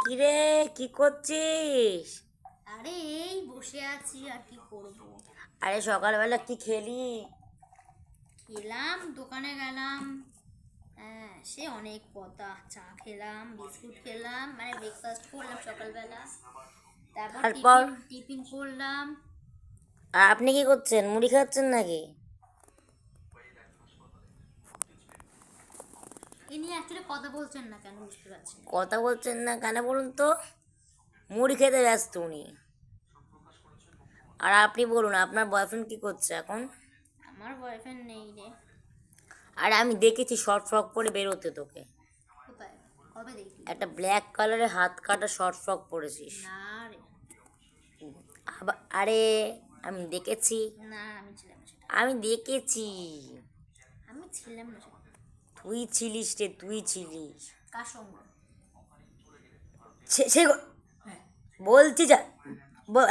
কিরে, কি করছিস? আরে এই বসে আছি আর কি করব। আরে সকালবেলা কি খেলি? খেলাম, দোকানে গেলাম। হ্যাঁ, সে অনেক কথা। চা খেলাম, বিস্কুট খেলাম, মানে ব্রেকফাস্ট করলাম সকালবেলা। তারপর তারপর টিফিন টিফিন করলাম। আর আপনি কি করছেন? মুড়ি খাচ্ছেন নাকি? এ নিয়ে অ্যাকচুয়ালি কথা বলছেন না কেন বুঝতে পারছি না। কথা বলছেন না কেন বলুন তো? মুড়ি খেতে ব্যস্ত উনি। আর আপনি বলুন, আপনার বয়ফ্রেন্ড কি করছে এখন? আমার বয়ফ্রেন্ড নেই রে। আর আমি দেখেছি শর্ট ফ্রক পরে বেরোতে তোকে। কোথায়? কবে দেখলি? একটা ব্ল্যাক কালারের হাত কাটা শর্ট ফ্রক পরেছিস। না রে, আরে আমি দেখেছি। না আমি ছিলাম না সেটা। আমি দেখেছি। আমি ছিলাম না সেটা। তুই ছিলিস রে, তুই ছিলিস। কার সঙ্গে? সে বলছি যা,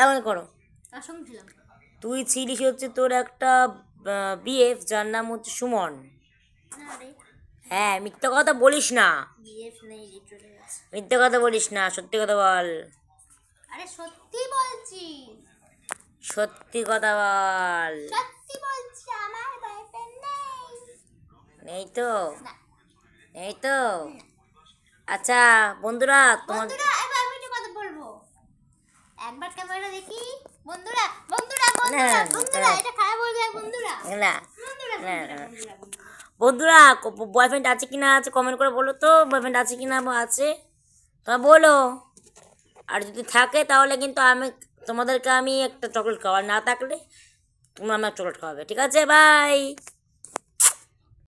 এমন করো। কার সঙ্গে ছিলাম? তুই ছিলিস হচ্ছে তোর একটা বিএফ, যার নাম হচ্ছে সুমন। না রে, হ্যাঁ, মিথ্যা কথা বলিস না। বিএফ নেই রে, চলে গেছে। মিথ্যা কথা বলিস না, সত্যি কথা বল। আরে সত্যি বলছি, সত্যি কথা বল। সত্যি বলছি, আমার বয়ফ্রেন্ড নেই। নেই তো? না। নেই তো? আচ্ছা বন্ধুরা, তোমার বন্ধুরা, এবার আমি একটা কথা বলবো। একবার ক্যামেরা দেখি। বন্ধুরা বন্ধুরা না, বন্ধুরা না, বন্ধুরা, না, এটা খারাপ হয়ে যায় বন্ধুরা। না, বন্ধুরা না, বন্ধুরা না। বন্ধুরা বন্ধুরা। বন্ধুরা, বয়ফ্রেন্ড আছে কি না আছে কমেন্ট করে বলো তো, বয়ফ্রেন্ড আছে কি না আছে তোমরা বলো। আর যদি থাকে তাহলে কিন্তু তোমাদেরকে আমি একটা চকলেট খাওয়ার, না থাকলে তোমরা আমার চকলেট খাওয়াবে, ঠিক আছে? বাই।